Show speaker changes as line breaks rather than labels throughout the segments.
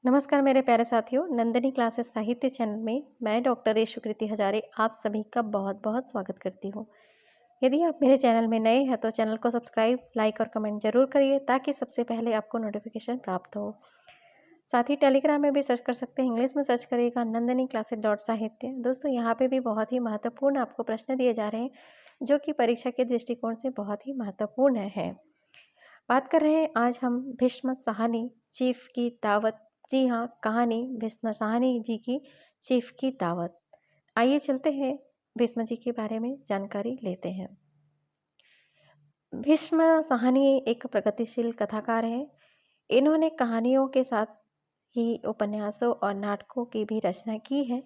नमस्कार मेरे प्यारे साथियों, नंदिनी क्लासेस साहित्य चैनल में मैं डॉक्टर रेशुकृति हजारे आप सभी का बहुत-बहुत स्वागत करती हूँ। यदि आप मेरे चैनल में नए हैं तो चैनल को सब्सक्राइब, लाइक और कमेंट ज़रूर करिए ताकि सबसे पहले आपको नोटिफिकेशन प्राप्त हो। साथ ही टेलीग्राम में भी सर्च कर सकते हैं, इंग्लिश में सर्च करिएगा नंदिनी क्लासेस डॉट साहित्य। दोस्तों यहाँ पे भी बहुत ही महत्वपूर्ण आपको प्रश्न दिए जा रहे हैं, जो कि परीक्षा के दृष्टिकोण से बहुत ही महत्वपूर्ण है। बात कर रहे हैं आज हम भीष्म साहनी चीफ की दावत। जी हाँ, कहानी भीष्म साहनी जी की चीफ की दावत। आइए चलते हैं भीष्म जी के बारे में जानकारी लेते हैं। भीष्म साहनी एक प्रगतिशील कथाकार हैं। इन्होंने कहानियों के साथ ही उपन्यासों और नाटकों की भी रचना की है।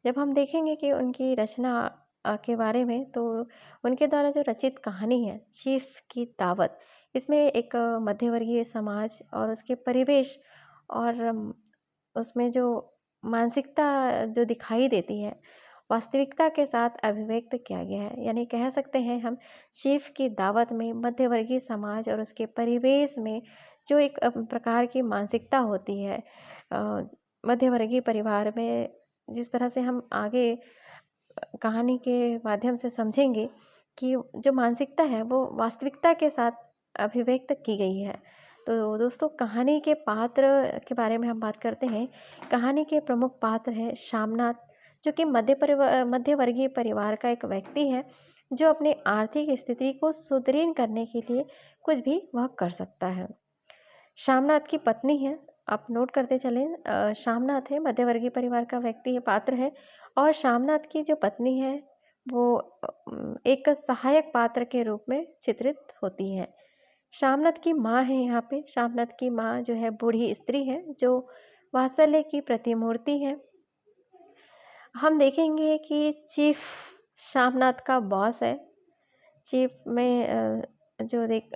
जब हम देखेंगे कि उनकी रचना के बारे में, तो उनके द्वारा जो रचित कहानी है चीफ की दावत, इसमें एक मध्यवर्गीय समाज और उसके परिवेश और उसमें जो मानसिकता जो दिखाई देती है, वास्तविकता के साथ अभिव्यक्त किया गया है। यानी कह सकते हैं हम, चीफ की दावत में मध्यवर्गीय समाज और उसके परिवेश में जो एक प्रकार की मानसिकता होती है, मध्यवर्गीय परिवार में, जिस तरह से हम आगे कहानी के माध्यम से समझेंगे कि जो मानसिकता है वो वास्तविकता के साथ अभिव्यक्त की गई है। तो दोस्तों कहानी के पात्र के बारे में हम बात करते हैं। कहानी के प्रमुख पात्र हैं शामनाथ, जो कि मध्यवर्गीय परिवार का एक व्यक्ति है, जो अपनी आर्थिक स्थिति को सुदृढ़ करने के लिए कुछ भी वह कर सकता है। शामनाथ की पत्नी है, आप नोट करते चलें, शामनाथ है मध्यवर्गीय परिवार का व्यक्ति है, पात्र है। और शामनाथ की जो पत्नी है वो एक सहायक पात्र के रूप में चित्रित होती है। शामनाथ की माँ है, यहाँ पे शामनाथ की माँ जो है बूढ़ी स्त्री है, जो वात्सल्य की प्रतिमूर्ति है। हम देखेंगे कि चीफ शामनाथ का बॉस है। चीफ में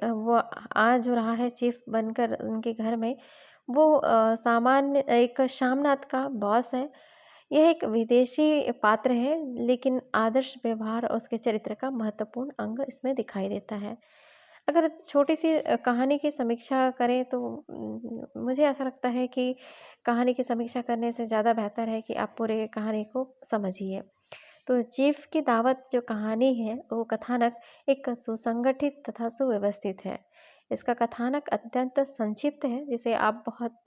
वो आ जो रहा है चीफ बनकर उनके घर में, वो सामान्य एक शामनाथ का बॉस है। यह एक विदेशी पात्र है, लेकिन आदर्श व्यवहार और उसके चरित्र का महत्वपूर्ण अंग इसमें दिखाई देता है। अगर छोटी-सी कहानी की समीक्षा करें तो मुझे ऐसा लगता है कि कहानी की समीक्षा करने से ज़्यादा बेहतर है कि आप पूरे कहानी को समझिए। तो चीफ की दावत जो कहानी है, वो कथानक एक सुसंगठित तथा सुव्यवस्थित है। इसका कथानक अत्यंत संक्षिप्त है, जिसे आप बहुत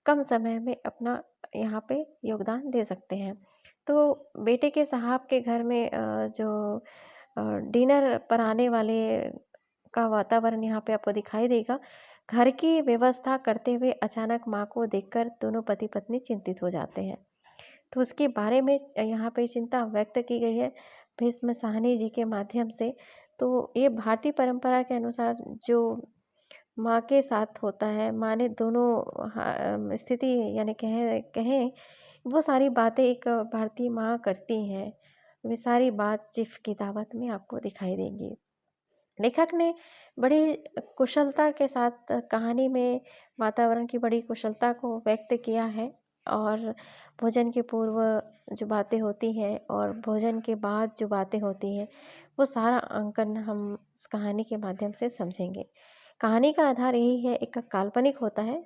कम समय में अपना यहाँ पे योगदान दे सकते हैं। तो बेटे के साहब के घर में जो डिनर पर आने वाले का वातावरण यहाँ पे आपको दिखाई देगा। घर की व्यवस्था करते हुए अचानक माँ को देखकर दोनों पति-पत्नी चिंतित हो जाते हैं। तो उसके बारे में यहाँ पे चिंता व्यक्त की गई है भीष्म साहनी जी के माध्यम से। तो ये भारतीय परंपरा के अनुसार जो माँ के साथ होता है, माँ ने दोनों स्थिति, यानी कहें कहें वो सारी बातें एक भारतीय माँ करती हैं। वे सारी बात चीफ की दावत में आपको दिखाई देंगी। लेखक ने बड़ी कुशलता के साथ कहानी में वातावरण की बड़ी कुशलता को व्यक्त किया है। और भोजन के पूर्व जो बातें होती हैं और भोजन के बाद जो बातें होती हैं, वो सारा अंकन हम इस कहानी के माध्यम से समझेंगे। कहानी का आधार यही है, एक काल्पनिक होता है,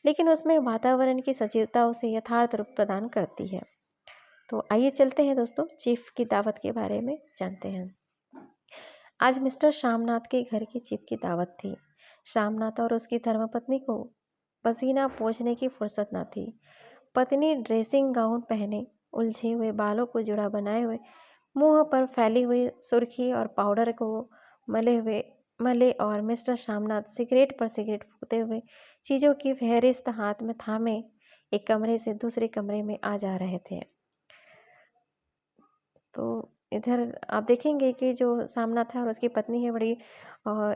लेकिन उसमें वातावरण की सजीवता उसे यथार्थ रूप प्रदान करती है। तो आइए चलते हैं दोस्तों, चीफ की दावत के बारे में जानते हैं। आज मिस्टर शामनाथ के घर की चीफ की दावत थी। शामनाथ और उसकी धर्मपत्नी को पसीना पोंछने की फुर्सत न थी। पत्नी ड्रेसिंग गाउन पहने, उलझे हुए बालों को जुड़ा बनाए हुए, मुंह पर फैली हुई सुर्खी और पाउडर को मले और मिस्टर शामनाथ सिगरेट पर सिगरेट फूकते हुए चीज़ों की फहरिस्त हाथ में थामे एक कमरे से दूसरे कमरे में आ जा रहे थे। तो इधर आप देखेंगे कि जो सामना था और उसकी पत्नी है, बड़ी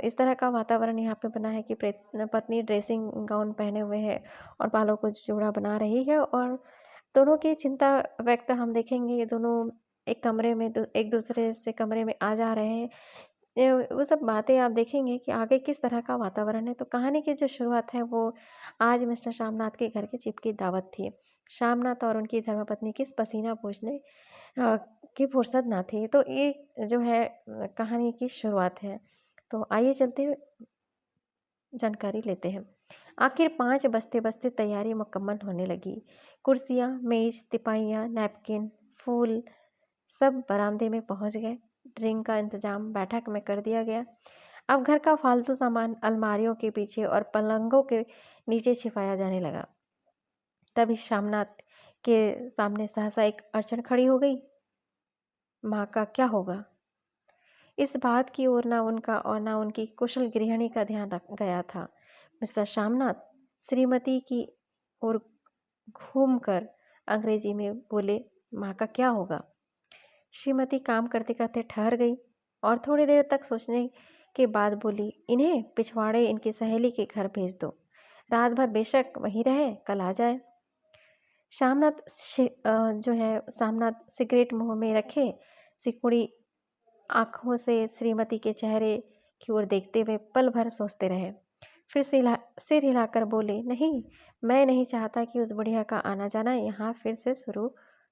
इस तरह का वातावरण यहाँ पे बना है कि पत्नी ड्रेसिंग गाउन पहने हुए है और बालों को जूड़ा बना रही है, और दोनों की चिंता व्यक्त हम देखेंगे। ये दोनों एक कमरे में एक दूसरे से कमरे में आ जा रहे हैं। वो सब बातें आप देखेंगे कि आगे किस तरह का वातावरण है। तो कहानी की जो शुरुआत है वो आज मिस्टर शामनाथ के घर की चीफ की दावत थी। शामनाथ और उनकी धर्मपत्नी की पसीना पोंछने की फुर्सत ना थी। तो ये जो है कहानी की शुरुआत है। तो आइए चलते हुए जानकारी लेते हैं। आखिर 5 बजते-बजते तैयारी मुकम्मल होने लगी। कुर्सियाँ, मेज़, तिपाइयाँ, नैपकिन, फूल सब बरामदे में पहुँच गए। ड्रिंक का इंतज़ाम बैठक में कर दिया गया। अब घर का फालतू सामान अलमारियों के पीछे और पलंगों के नीचे छिपाया जाने लगा। तभी शामनाथ के सामने सहसा एक अड़चन खड़ी हो गई। माँ का क्या होगा? इस बात की ओर ना उनका और ना उनकी कुशल गृहिणी का ध्यान रख गया था। मिस्टर शामनाथ श्रीमती की ओर घूमकर अंग्रेजी में बोले, माँ का क्या होगा? श्रीमती काम करते करते ठहर गई और थोड़ी देर तक सोचने के बाद बोली, इन्हें पिछवाड़े इनकी सहेली के घर भेज दो। रात भर बेशक वहीं रहे, कल आ जाए। सामनाथ सिगरेट मुंह में रखे सिकुड़ी आंखों से श्रीमती के चेहरे की ओर देखते हुए पल भर सोचते रहे। फिर सिर हिलाकर बोले, नहीं, मैं नहीं चाहता कि उस बुढ़िया का आना जाना यहाँ फिर से शुरू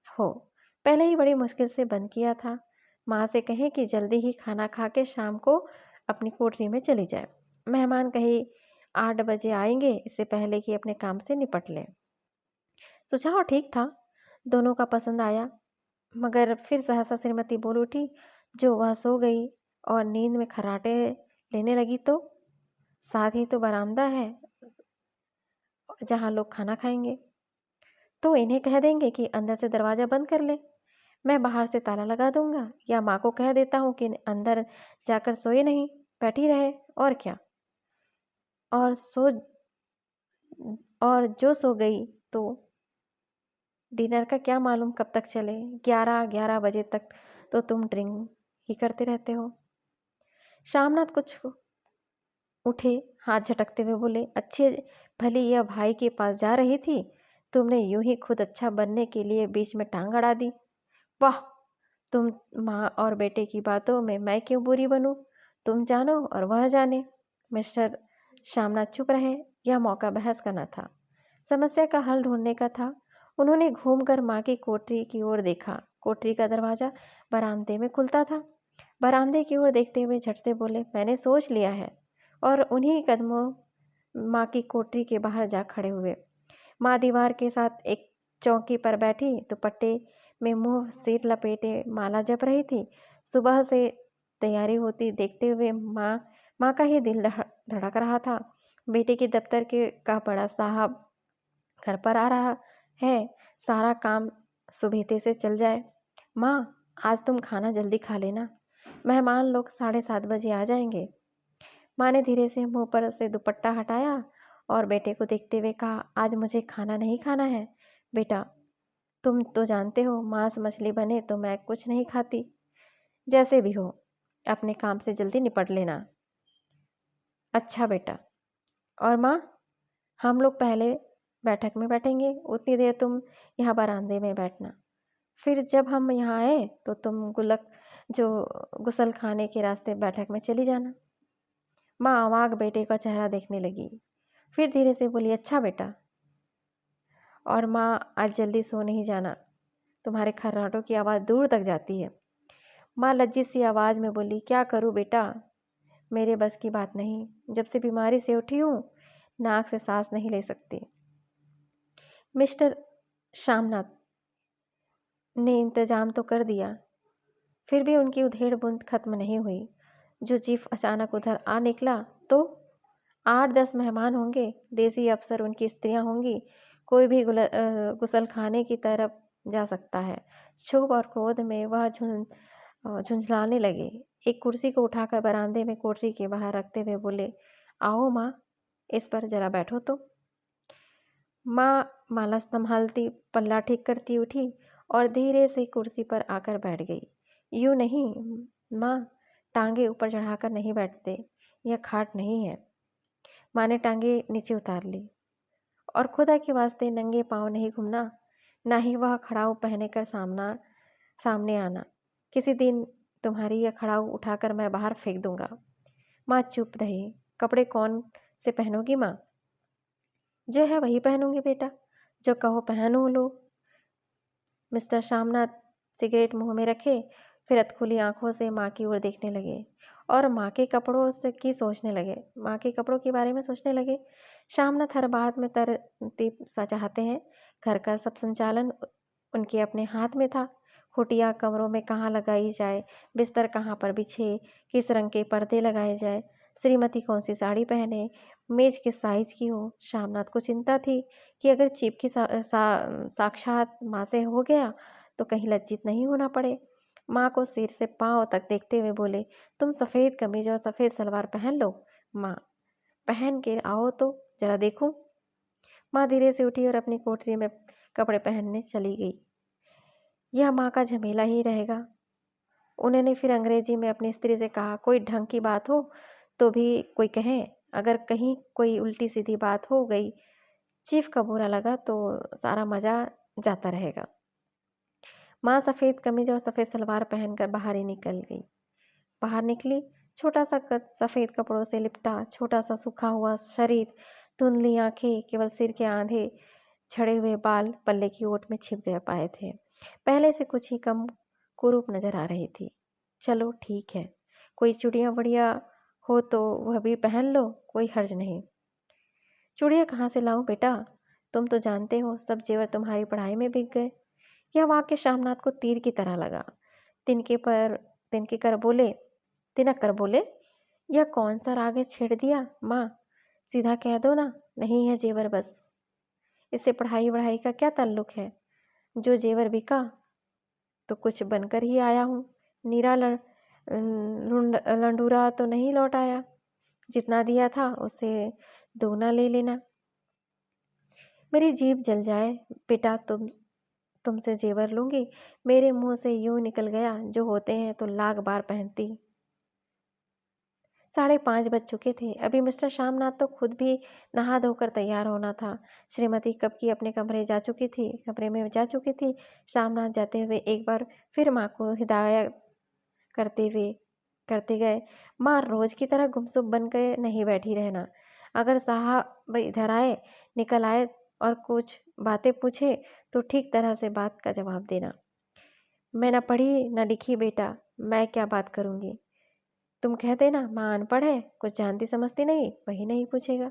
हो। पहले ही बड़ी मुश्किल से बंद किया था। माँ से कहें कि जल्दी ही खाना खा के शाम को अपनी कोठरी में चली जाए। मेहमान कहीं 8 बजे आएंगे, इससे पहले कि अपने काम से निपट लें। सुझाव ठीक था, दोनों का पसंद आया, मगर फिर सहसा श्रीमती बोल उठी, जो वह सो गई और नींद में खर्राटे लेने लगी तो साथ ही तो बरामदा है जहाँ लोग खाना खाएंगे। तो इन्हें कह देंगे कि अंदर से दरवाज़ा बंद कर ले, मैं बाहर से ताला लगा दूंगा, या माँ को कह देता हूँ कि अंदर जाकर सोए नहीं, बैठी रहे, और क्या। और सो और जो सो गई तो डिनर का क्या मालूम कब तक चले, 11 बजे तक तो तुम ड्रिंक ही करते रहते हो। शामनाथ कुछ उठे, हाथ झटकते हुए बोले, अच्छे भली यह भाई के पास जा रही थी, तुमने यूं ही खुद अच्छा बनने के लिए बीच में टांग अड़ा दी। वाह, तुम माँ और बेटे की बातों में मैं क्यों बुरी बनूं? तुम जानो और वह जाने। मिस्टर शामनाथ चुप रहे। यह मौका बहस का न था, समस्या का हल ढूंढने का था। उन्होंने घूमकर माँ की कोठरी की ओर देखा। कोठरी का दरवाज़ा बरामदे में खुलता था। बरामदे की ओर देखते हुए झट से बोले, मैंने सोच लिया है, और उन्हीं कदमों माँ की कोठरी के बाहर जा खड़े हुए। माँ दीवार के साथ एक चौकी पर बैठी दुपट्टे में मुंह सिर लपेटे माला जप रही थी। सुबह से तैयारी होती देखते हुए माँ का ही दिल धड़क रहा था। बेटे के दफ्तर के का बड़ा साहब घर पर आ रहा है, सारा काम सुबेते से चल जाए। माँ, आज तुम खाना जल्दी खा लेना, मेहमान लोग 7:30 बजे आ जाएंगे। माँ ने धीरे से मुंह पर से दुपट्टा हटाया और बेटे को देखते हुए कहा, आज मुझे खाना नहीं खाना है बेटा, तुम तो जानते हो मांस मछली बने तो मैं कुछ नहीं खाती। जैसे भी हो, अपने काम से जल्दी निपट लेना। अच्छा बेटा। और माँ, हम लोग पहले बैठक में बैठेंगे, उतनी देर तुम यहाँ बरामदे में बैठना। फिर जब हम यहाँ आए तो तुम गुसल खाने के रास्ते बैठक में चली जाना। माँ अवाक बेटे का चेहरा देखने लगी, फिर धीरे से बोली, अच्छा बेटा। और माँ, आज जल्दी सो नहीं जाना, तुम्हारे खर्राटों की आवाज़ दूर तक जाती है। माँ लज्जित सी आवाज़ में बोली, क्या करूँ बेटा, मेरे बस की बात नहीं, जब से बीमारी से उठी हूँ नाक से सांस नहीं ले सकती। मिस्टर शामनाथ ने इंतजाम तो कर दिया, फिर भी उनकी उधेड़ बुन खत्म नहीं हुई। जो चीफ अचानक उधर आ निकला तो 8-10 मेहमान होंगे, देसी अफसर उनकी स्त्रियां होंगी, कोई भी गुसल खाने की तरफ जा सकता है। क्षोभ और क्रोध में वह झुंझलाने लगे। एक कुर्सी को उठाकर बरामदे में कोठरी के बाहर रखते हुए बोले, आओ माँ, इस पर जरा बैठो तो। माँ माला संभालती पल्ला ठीक करती उठी और धीरे से कुर्सी पर आकर बैठ गई। यूँ नहीं माँ, टांगे ऊपर चढ़ाकर नहीं बैठते, यह खाट नहीं है। माँ ने टांगे नीचे उतार ली। और खुदा के वास्ते नंगे पाँव नहीं घूमना, ना ही वह खड़ाऊ पहने कर सामने आना। किसी दिन तुम्हारी यह खड़ाऊ उठाकर मैं बाहर फेंक दूंगा। माँ चुप रही। कपड़े कौन से पहनोगी माँ? जो है वही पहनूंगी बेटा, जो कहो पहनू लो। मिस्टर शामनाथ सिगरेट मुंह में रखे फिर अधखुली आंखों से माँ की ओर देखने लगे और माँ के कपड़ों से की सोचने लगे, माँ के कपड़ों के बारे में सोचने लगे। शामनाथ हर बात में तरतीब सा चाहते हैं। घर का सब संचालन उनके अपने हाथ में था। खुटिया कमरों में कहाँ लगाई जाए, बिस्तर कहाँ पर बिछे, किस रंग के पर्दे लगाए जाए, श्रीमती कौन सी साड़ी पहने, मेज किस साइज की हो। शामनाथ को चिंता थी कि अगर चिपकी साक्षात माँ से हो गया तो कहीं लज्जित नहीं होना पड़े। माँ को सिर से पांव तक देखते हुए बोले, तुम सफ़ेद कमीज और सफ़ेद सलवार पहन लो। माँ, पहन के आओ तो जरा देखूं। माँ धीरे से उठी और अपनी कोठरी में कपड़े पहनने चली गई। यह माँ का झमेला ही रहेगा। उन्होंने फिर अंग्रेजी में अपनी स्त्री से कहा, कोई ढंग की बात हो तो भी कोई कहे, अगर कहीं कोई उल्टी सीधी बात हो गई, चीफ का बुरा लगा तो सारा मज़ा जाता रहेगा। माँ सफ़ेद कमीज और सफ़ेद सलवार पहनकर बाहर ही निकल गई। बाहर निकली, छोटा सा कद सफ़ेद कपड़ों से लिपटा, छोटा सा सूखा हुआ शरीर, धुंधली आंखें, केवल सिर के आधे छड़े हुए बाल पल्ले की ओट में छिप गए पाए थे। पहले से कुछ ही कम कुरूप नजर आ रही थी। चलो ठीक है, कोई चूड़ियाँ बढ़िया हो तो वह भी पहन लो, कोई हर्ज नहीं। चूड़ियाँ कहाँ से लाऊं बेटा, तुम तो जानते हो सब जेवर तुम्हारी पढ़ाई में बिक गए। यह वाक्य शामनाथ को तीर की तरह लगा। तिनके पर तिनके कर बोले तिनक कर बोले, यह कौन सा राग है छेड़ दिया माँ, सीधा कह दो ना, नहीं है जेवर बस। इससे पढ़ाई वढ़ाई का क्या ताल्लुक है, जो जेवर बिका तो कुछ बनकर ही आया हूँ, नीरा लंडूरा तो नहीं लौट आया। जितना दिया था उससे दोगुना ले लेना। मेरी जीभ जल जाए बेटा, तुमसे जेवर लूंगी, मेरे मुंह से यूं निकल गया, जो होते हैं तो लाख बार पहनती। 5:30 बज चुके थे। अभी मिस्टर श्यामनाथ तो खुद भी नहा धोकर तैयार होना था। श्रीमती कब की अपने कमरे में जा चुकी थी। श्यामनाथ जाते हुए एक बार फिर माँ को हिदायत करते गए, माँ रोज की तरह गुमसुम बन के नहीं बैठी रहना। अगर साहब इधर आए, निकल आए और कुछ बातें पूछे तो ठीक तरह से बात का जवाब देना। मैं न पढ़ी न लिखी बेटा, मैं क्या बात करूँगी। तुम कह देना माँ अनपढ़ है, कुछ जानती समझती नहीं, वही नहीं पूछेगा।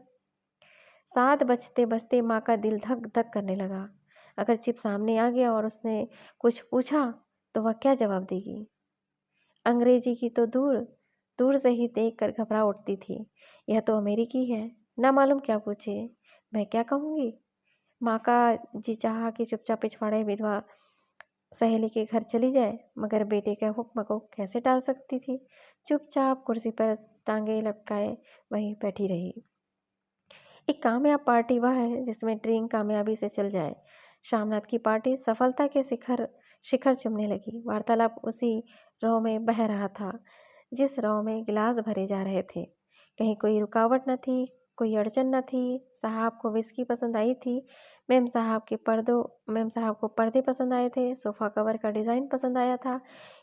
7 बजते बजते माँ का दिल धक धक करने लगा। अगर चिप सामने आ गया और उसने कुछ पूछा तो वह क्या जवाब देगी। अंग्रेजी की तो दूर दूर से ही देख कर घबरा उठती थी। यह तो अमेरिकी है, ना मालूम क्या पूछे, मैं क्या कहूँगी। माँ का जी चाहा कि चुपचाप पिछवाड़े विधवा सहेली के घर चली जाए, मगर बेटे के हुक्म को कैसे टाल सकती थी। चुपचाप कुर्सी पर टांगे लटकाए वहीं बैठी रही। एक कामयाब पार्टी वह है जिसमें ड्रिंक कामयाबी से चल जाए। शामनाथ की पार्टी सफलता के शिखर शिखर चुमने लगी। वार्तालाप उसी रौ में बह रहा था जिस रौ में गिलास भरे जा रहे थे। कहीं कोई रुकावट न थी, कोई अड़चन न थी। साहब को विस्की पसंद आई थी। मेम साहब को पर्दे पसंद आए थे। सोफ़ा कवर का डिज़ाइन पसंद आया था।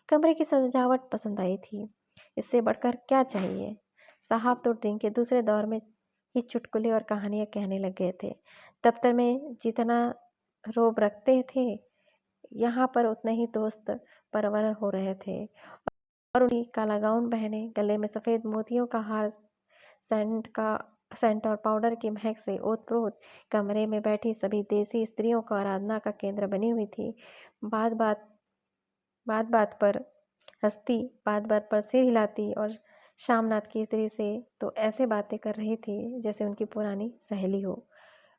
कमरे की सजावट पसंद आई थी। इससे बढ़कर क्या चाहिए। साहब तो ड्रिंक के दूसरे दौर में ही चुटकुले और कहानियाँ कहने लग गए थे। दफ्तर में जितना रोब रखते थे, यहाँ पर उतने ही दोस्त परवर हो रहे थे। और उनकी काला गाउन पहने, गले में सफ़ेद मोतियों का हार, सेंट और पाउडर की महक से ओत-प्रोत कमरे में बैठी सभी देसी स्त्रियों को आराधना का केंद्र बनी हुई थी। बात बात पर हंसती, बात बात पर सिर हिलाती और शामनाथ की स्त्री से तो ऐसे बातें कर रही थी जैसे उनकी पुरानी सहेली हो।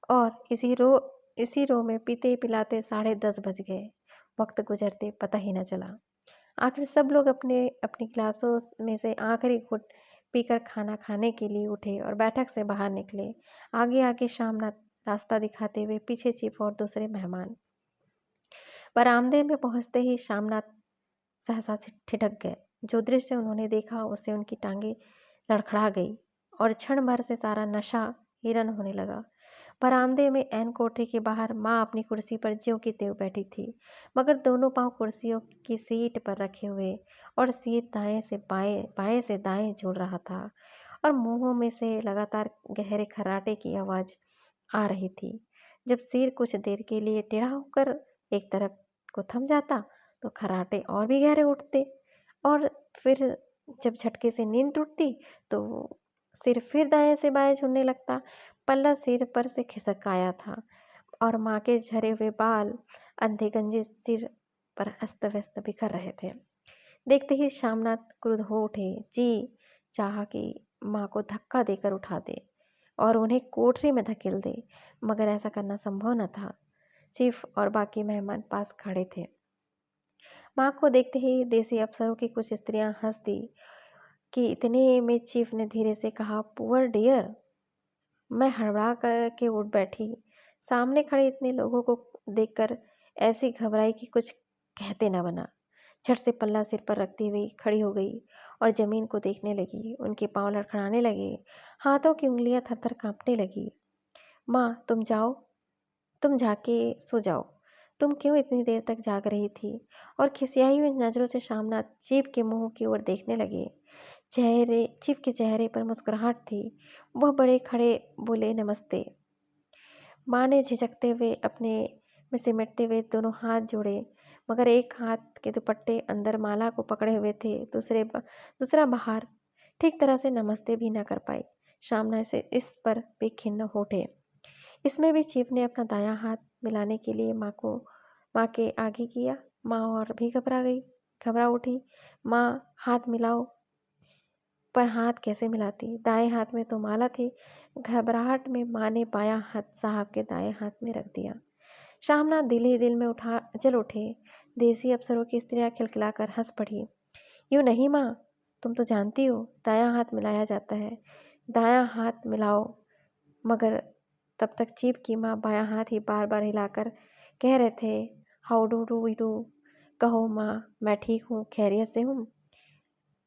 और इसी रो में पीते पिलाते 10:30 बज गए। वक्त गुजरते पता ही न चला। आखिर सब लोग अपने अपनी क्लासों में से आखिरी घुट पीकर खाना खाने के लिए उठे और बैठक से बाहर निकले। आगे आगे शामनाथ रास्ता दिखाते हुए, पीछे चीफ और दूसरे मेहमान। बरामदे में पहुंचते ही शामनाथ सहसा से ठिठक गए। जो दृश्य उन्होंने देखा उससे उनकी टांगें लड़खड़ा गई और क्षण भर से सारा नशा हिरन होने लगा। बरामदे में ऐन कोठरी के बाहर माँ अपनी कुर्सी पर ज्यों की त्यों बैठी थी, मगर दोनों पांव कुर्सियों की सीट पर रखे हुए और सिर बाएं से दाएं झूल रहा था और मुंहों में से लगातार गहरे खर्राटे की आवाज़ आ रही थी। जब सिर कुछ देर के लिए टेढ़ा होकर एक तरफ को थम जाता तो खर्राटे और भी गहरे उठते। और फिर जब झटके से नींद टूटती तो वो सिर फिर दाएं से बाएं झूलने लगता। पल्ला सिर पर से खिसक आया था और माँ के झरे हुए बाल अंधे गंजे सिर पर अस्त व्यस्त बिखर रहे थे। देखते ही श्यामनाथ क्रुद्ध हो उठे। जी चाहा कि माँ को धक्का देकर उठा दे और उन्हें कोठरी में धकेल दे, मगर ऐसा करना संभव न था। चीफ और बाकी मेहमान पास खड़े थे। माँ को देखते ही देसी अफसरों की कुछ स्त्रियां हंस दी कि इतने में चीफ ने धीरे से कहा, पुअर डियर। मैं हड़बड़ा के उठ बैठी। सामने खड़े इतने लोगों को देखकर ऐसी घबराई कि कुछ कहते न बना। झट से पल्ला सिर पर रखती हुई खड़ी हो गई और जमीन को देखने लगी। उनके पांव लड़खड़ाने लगे, हाथों की उंगलियां थरथर कांपने लगी। माँ तुम जाके सो जाओ। तुम क्यों इतनी देर तक जाग रही थी? और खिसियाई हुई नजरों से श्यामनाथ चीफ के मुंह की ओर देखने लगे। चीफ के चेहरे पर मुस्कुराहट थी। वह बड़े खड़े बोले, नमस्ते। माँ ने झिझकते हुए अपने में सिमटते हुए दोनों हाथ जोड़े, मगर एक हाथ के दुपट्टे अंदर माला को पकड़े हुए थे, दूसरा बाहर। ठीक तरह से नमस्ते भी न कर पाई। श्यामनाथ से इस पर भी खिन्न हो उठे। इसमें भी चीफ ने अपना दायां हाथ मिलाने के लिए माँ के आगे किया। माँ और भी घबरा उठी। माँ, हाथ मिलाओ। पर हाथ कैसे मिलाती? दाएं हाथ में तो माला थी। घबराहट में माँ ने बायां हाथ साहब के दाएं हाथ में रख दिया। श्यामनाथ दिल ही दिल में जल उठे। देसी अफसरों की स्त्रियां खिलखिलाकर हंस पड़ी। यूँ नहीं माँ, तुम तो जानती हो दायां हाथ मिलाया जाता है, दायां हाथ मिलाओ। मगर तब तक चीफ की माँ बायां हाथ ही बार बार हिलाकर कह रहे थे, हाउ डू वी डू। कहो माँ, मैं ठीक हूँ, खैरियत से हूँ।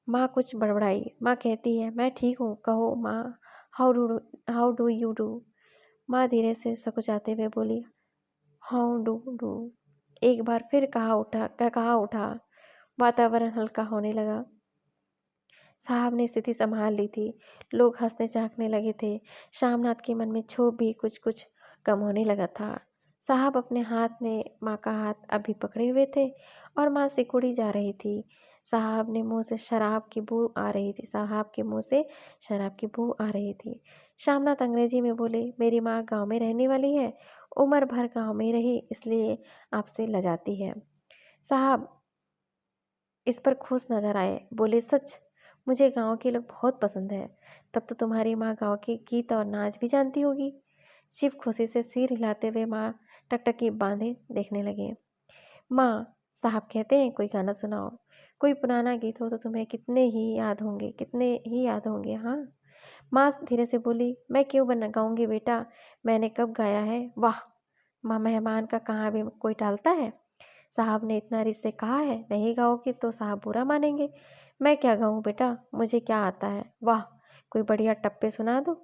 माँ कुछ बड़बड़ाई। माँ कहती है, मैं ठीक हूँ, कहो माँ, हाउ डू यू डू। माँ धीरे से सकुचाते हुए बोली, हाउ डू डू। एक बार फिर कहा उठा। वातावरण हल्का होने लगा। साहब ने स्थिति संभाल ली थी। लोग हंसने झांकने लगे थे। श्यामनाथ के मन में क्षोभ भी कुछ कुछ कम होने लगा था। साहब अपने हाथ में माँ का हाथ अभी पकड़े हुए थे और माँ सिकुड़ी जा रही थी। साहब के मुंह से शराब की बू आ रही थी। श्यामनाथ अंग्रेजी में बोले, मेरी माँ गांव में रहने वाली है, उम्र भर गांव में रही, इसलिए आपसे लजाती है। साहब इस पर खुश नजर आए। बोले, सच? मुझे गांव के लोग बहुत पसंद है। तब तो तुम्हारी माँ गांव के गीत और नाच भी जानती होगी। शिव खुशी से सिर हिलाते हुए माँ टकटकी बांधे देखने लगे। माँ, साहब कहते हैं कोई गाना सुनाओ। कोई पुराना गीत हो तो तुम्हें कितने ही याद होंगे। हाँ। माँ धीरे से बोली, मैं क्यों गाऊंगी बेटा, मैंने कब गाया है। वाह माँ, मेहमान का कहाँ भी कोई टालता है। साहब ने इतना रिस से कहा है, नहीं गाओगी तो साहब बुरा मानेंगे। मैं क्या गाऊं बेटा, मुझे क्या आता है। वाह, कोई बढ़िया टप्पे सुना दो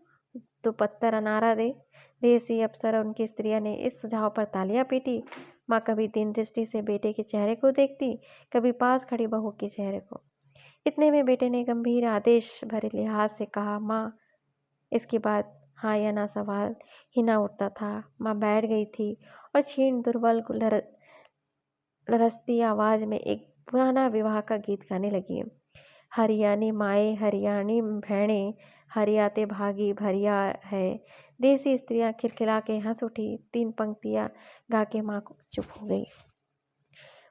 तो पत्थर अनारा दे। देसी अफसर और उनकी स्त्रियां ने इस सुझाव पर तालियां पीटी। माँ कभी दीन दृष्टि से बेटे के चेहरे को देखती, कभी पास खड़ी बहू के चेहरे को। इतने में बेटे ने गंभीर आदेश भरे लिहाज से कहा, माँ। इसके बाद हाँ या ना सवाल ही ना उठता था। माँ बैठ गई थी और क्षीण दुर्बल लरसती आवाज में एक पुराना विवाह का गीत गाने लगी। हरियाणी माए हरियाणी भैणे, हरियाते भागी भरिया है। देसी स्त्रियां खिलखिला के हंस उठी। 3 पंक्तियां गा के माँ को चुप हो गई।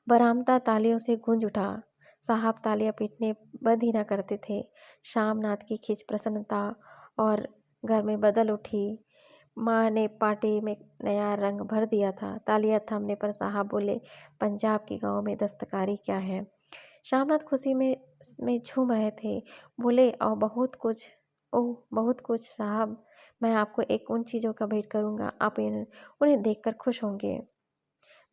बरामदा तालियों से गूंज उठा। साहब तालियां पीटने बंद ही न करते थे। श्यामनाथ की खिंच प्रसन्नता और घर में बदल उठी। माँ ने पार्टी में नया रंग भर दिया था। तालियां थमने पर साहब बोले, पंजाब के गांव में दस्तकारी क्या है। श्यामनाथ खुशी में झूम रहे थे। बोले, और बहुत कुछ साहब। मैं आपको उन चीज़ों का भेंट करूंगा, आप उन्हें देखकर खुश होंगे।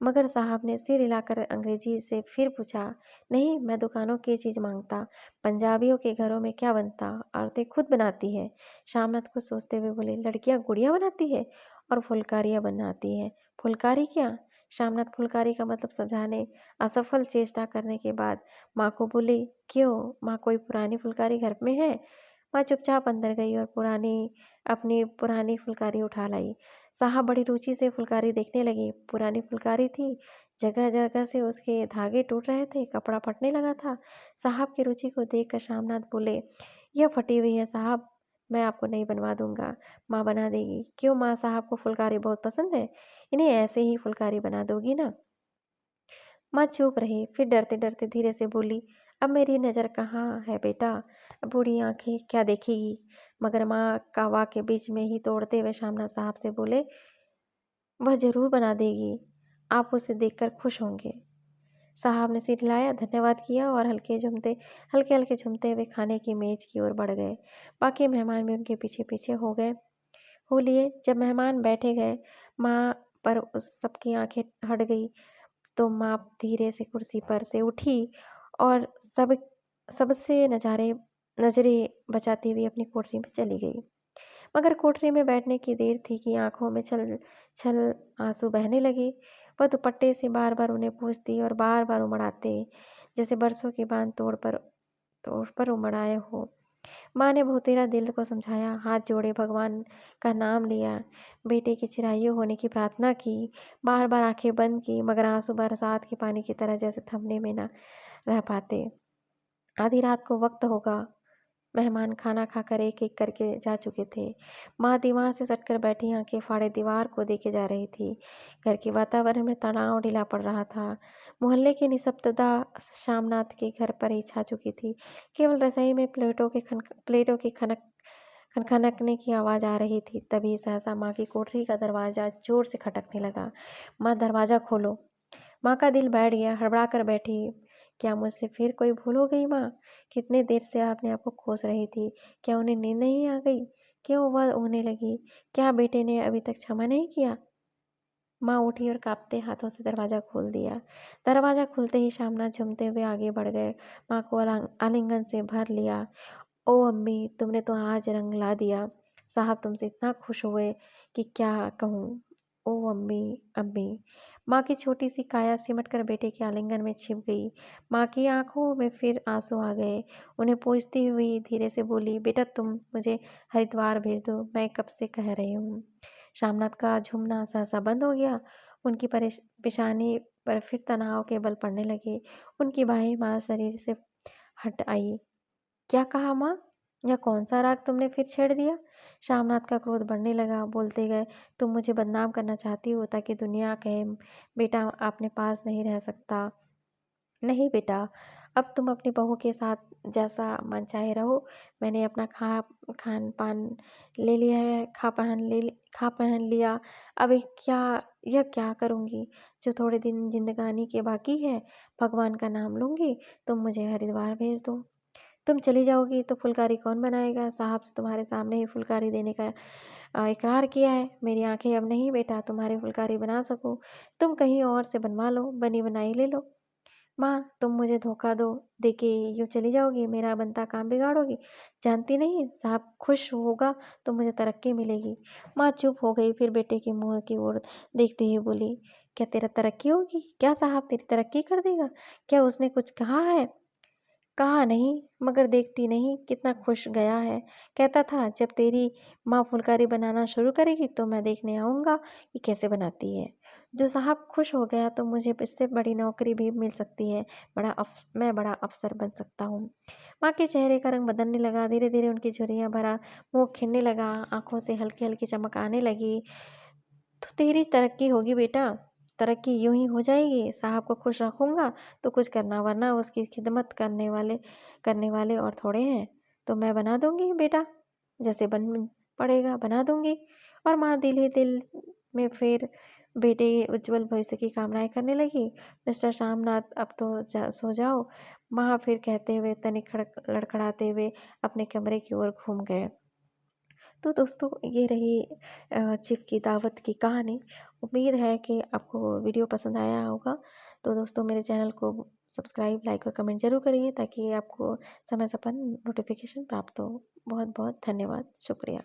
मगर साहब ने सिर हिलाकर अंग्रेजी से फिर पूछा, नहीं, मैं दुकानों की चीज़ मांगता। पंजाबियों के घरों में क्या बनता, औरतें खुद बनाती है। श्यामनाथ को सोचते हुए बोले, लड़कियां गुड़िया बनाती है और फुलकारियाँ बनाती हैं। फुलकारी क्या? श्यामनाथ फुलकारी का मतलब समझाने असफल चेष्टा करने के बाद माँ को बोली, क्यों माँ, कोई पुरानी फुलकारी घर में है? माँ चुपचाप अंदर गई और अपनी पुरानी फुलकारी उठा लाई। साहब बड़ी रुचि से फुलकारी देखने लगे। पुरानी फुलकारी थी, जगह-जगह से उसके धागे टूट रहे थे, कपड़ा फटने लगा था। साहब की रुचि को देखकर श्यामनाथ बोले, "यह फटी हुई है साहब, मैं आपको नई बनवा दूँगा, माँ बना देगी।" "क्यों माँ, साहब को फुलकारी बहुत पसंद है? इन्हें ऐसे ही फुलकारी बना दोगी ना?" माँ चुप रही, फिर डरते-डरते धीरे से बोली, "अब मेरी नज़र कहाँ है बेटा? अब बूढ़ी आँखें क्या देखेगी?" मगर माँ का वाक्य बीच में ही तोड़ते हुए श्यामनाथ साहब से बोले, "वह ज़रूर बना देगी, आप उसे देखकर खुश होंगे।" साहब ने सिर हिलाया, धन्यवाद किया और हल्के-हल्के झूमते हुए खाने की मेज़ की ओर बढ़ गए। बाकी मेहमान भी उनके पीछे-पीछे हो लिए। जब मेहमान बैठे गए, माँ पर उस सबकी आँखें हट गई, तो माँ धीरे से कुर्सी पर से उठी और सबसे नज़रें बचाती हुई अपनी कोठरी में चली गई। मगर कोठरी में बैठने की देर थी कि आँखों में छल छल आँसू बहने लगे। वह दुपट्टे से बार-बार उन्हें पोंछती और बार-बार उमड़ाते, जैसे बरसों के बाद तोड़ पर उमड़ आए हों। माँ ने बहुतेरा दिल को समझाया, हाथ जोड़े भगवान का नाम लिया, बेटे के चिरंजीव होने की प्रार्थना की, बार-बार आँखें बंद की, मगर आँसू बरसात के पानी की तरह जैसे थमने में न रह पाते। आधी रात को वक़्त होगा। मेहमान खाना खाकर एक-एक करके जा चुके थे। माँ दीवार से सटकर बैठी आँखें फाड़े दीवार को देखे जा रही थी। घर के वातावरण में तनाव ढीला पड़ रहा था। मोहल्ले की निस्तब्धता श्यामनाथ के घर पर ही छा चुकी थी। केवल रसोई में प्लेटों के खनखनकने की आवाज़ आ रही थी। तभी सहसा माँ की कोठरी का दरवाज़ा ज़ोर से खटकने लगा। "माँ, दरवाज़ा खोलो।" माँ का दिल बैठ गया, हड़बड़ा कर बैठी। "क्या मुझसे फिर कोई भूल हो गई माँ? कितने देर से आपने आपको कोस रही थी। क्या उन्हें नींद नहीं आ गई? क्यों वह रोने लगी? क्या बेटे ने अभी तक क्षमा नहीं किया?" माँ उठी और काँपते हाथों से दरवाज़ा खोल दिया। दरवाज़ा खुलते ही श्यामनाथ झूमते हुए आगे बढ़ गए। माँ को आलिंगन से भर लिया। "ओ अम्मी, तुमने तो आज रंग ला दिया। साहब तुमसे इतना खुश हुए कि क्या कहूँ। ओ अम्मी, अम्मी।" माँ की छोटी सी काया सिमट कर बेटे के आलिंगन में छिप गई। माँ की आंखों में फिर आंसू आ गए। उन्हें पोंछती हुई धीरे से बोली, "बेटा, तुम मुझे हरिद्वार भेज दो, मैं कब से कह रही हूँ।" श्यामनाथ का झूमना सहसा बंद हो गया। उनकी पेशानी पर फिर तनाव के बल पड़ने लगे। उनकी बाहें माँ शरीर से हट आई। "क्या कहा माँ? यह कौन-सा राग तुमने फिर छेड़ दिया?" श्यामनाथ का क्रोध बढ़ने लगा। बोलते गए, "तुम मुझे बदनाम करना चाहती हो ताकि दुनिया कहे बेटा अपने पास नहीं रह सकता। नहीं बेटा, अब तुम अपनी बहू के साथ जैसा मन चाहे रहो। मैंने अपना खान-पान ले लिया है, खा पहन लिया। अब यह क्या करूँगी? जो थोड़े दिन जिंदगानी के बाकी है, भगवान का नाम लूँगी। तुम मुझे हरिद्वार भेज दो। तुम चली जाओगी तो फुलकारी कौन बनाएगा? साहब से तुम्हारे सामने ही फुलकारी देने का इकरार किया है। मेरी आँखें अब नहीं बेटा तुम्हारी फुलकारी बना सकूँ। तुम कहीं और से बनवा लो, बनी बनाई ले लो। माँ, तुम मुझे धोखा देके यूँ चली जाओगी, मेरा बनता काम बिगाड़ोगी। जानती नहीं, साहब खुश होगा तो मुझे तरक्की मिलेगी।" माँ चुप हो गई, फिर बेटे के मुँह की ओर देखते हुए बोली, "क्या तेरा तरक्की होगी? क्या साहब तेरी तरक्की कर देगा? क्या उसने कुछ कहा है?" "कहा नहीं, मगर देखती नहीं कितना खुश गया है। कहता था जब तेरी माँ फुलकारी बनाना शुरू करेगी तो मैं देखने आऊँगा कि कैसे बनाती है। जो साहब खुश हो गया तो मुझे इससे बड़ी नौकरी भी मिल सकती है। मैं बड़ा अफ़सर बन सकता हूँ।" माँ के चेहरे का रंग बदलने लगा। धीरे-धीरे उनकी झुर्रियाँ भरा मुँह खिलने लगा, आँखों से हल्की-हल्की चमक आने लगी। "तो तेरी तरक्की होगी बेटा, तरक्की यूँ ही हो जाएगी। साहब को खुश रखूँगा तो कुछ करना, वरना उसकी खिदमत करने वाले और थोड़े हैं। तो मैं बना दूँगी बेटा, जैसे बन पड़ेगा बना दूँगी।" और माँ दिल ही दिल में फिर बेटे के उज्ज्वल भविष्य की कामनाएँ करने लगी। "मिस्टर श्यामनाथ, अब तो सो जाओ।" माँ फिर कहते हुए तनिक लड़खड़ाते हुए अपने कमरे की ओर घूम गए। तो दोस्तों, ये रही चीफ़ की दावत की कहानी। उम्मीद है कि आपको वीडियो पसंद आया होगा। तो दोस्तों, मेरे चैनल को सब्सक्राइब, लाइक और कमेंट ज़रूर करिए ताकि आपको समय-समय पर नोटिफ़िकेशन प्राप्त हो। बहुत-बहुत धन्यवाद। शुक्रिया।